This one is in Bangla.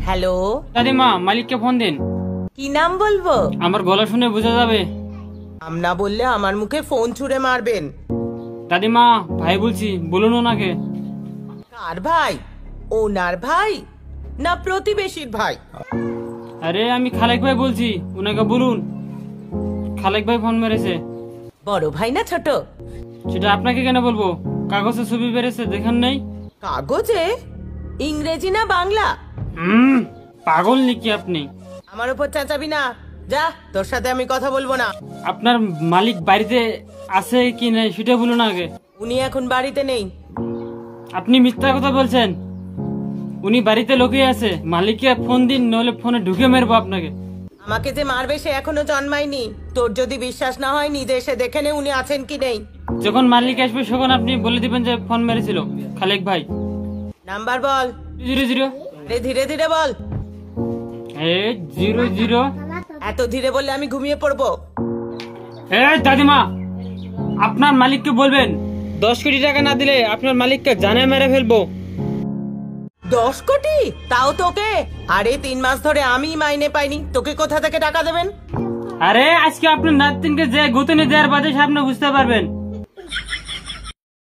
হ্যালো দাদিমা, মালিককে ফোন দিন। কি নাম বলবো? আমার গলা শুনে বোঝা যাবে। নাম না বললে আমার মুখে ফোন ছুঁড়ে মারবেন। দাদিমা, ভাই বলছি, বলুন ওনাকে। কার ভাই? ওনার ভাই না প্রতিবেশীর ভাই? আরে আমি খালেক ভাই বলছি, ওনাকে বলুন। খালেক ভাই ফোন মেরেছে। বড় ভাই না ছোট? সেটা আপনাকে কেন বলবো? কাগজে ছবি বেড়েছে, দেখেন নাই? কাগজে? ইংরেজি না বাংলা? পাগল নাকি আপনি? আমার উপর চেঁচাবি না, যা, তোর সাথে আমি কথা বলবো না। আপনার মালিক বাড়িতে আছে কি নাই সেটা বলুন আগে। উনি এখন বাড়িতে নেই। আপনি মিথ্যা কথা বলছেন। উনি বাড়িতে লোকই আছে। মালিককে ফোন দিন, নইলে ফোনে ঢুকে মেরবো আপনাকে। আমাকে যে মারবে সে এখনো জন্মায়নি। তোর যদি বিশ্বাস না হয় নিজে এসে দেখে নে উনি আছেন কি নেই। যখন মালিক আসবে তখন আপনি বলে দিবেন যে ফোন মেরেছিল খালেক ভাই। নাম্বার বল। 00। ধীরে ধীরে বল। 00। এত ধীরে বললে আমি ঘুমিয়ে পড়বো। দাদিমা, আপনার মালিককে বলবেন 10 কোটি টাকা না দিলে আপনার মালিককে জানে মেরে ফেলবো। 10 কোটি? তাও তোকে? আরে 3 মাস ধরে আমি মাইনে পাইনি, তোকে কোথা থেকে টাকা দেবেন? আরে আজকে আপনার নাতিনকে যে গুতনি দেওয়ার বাদে আপনি বুঝতে পারবেন।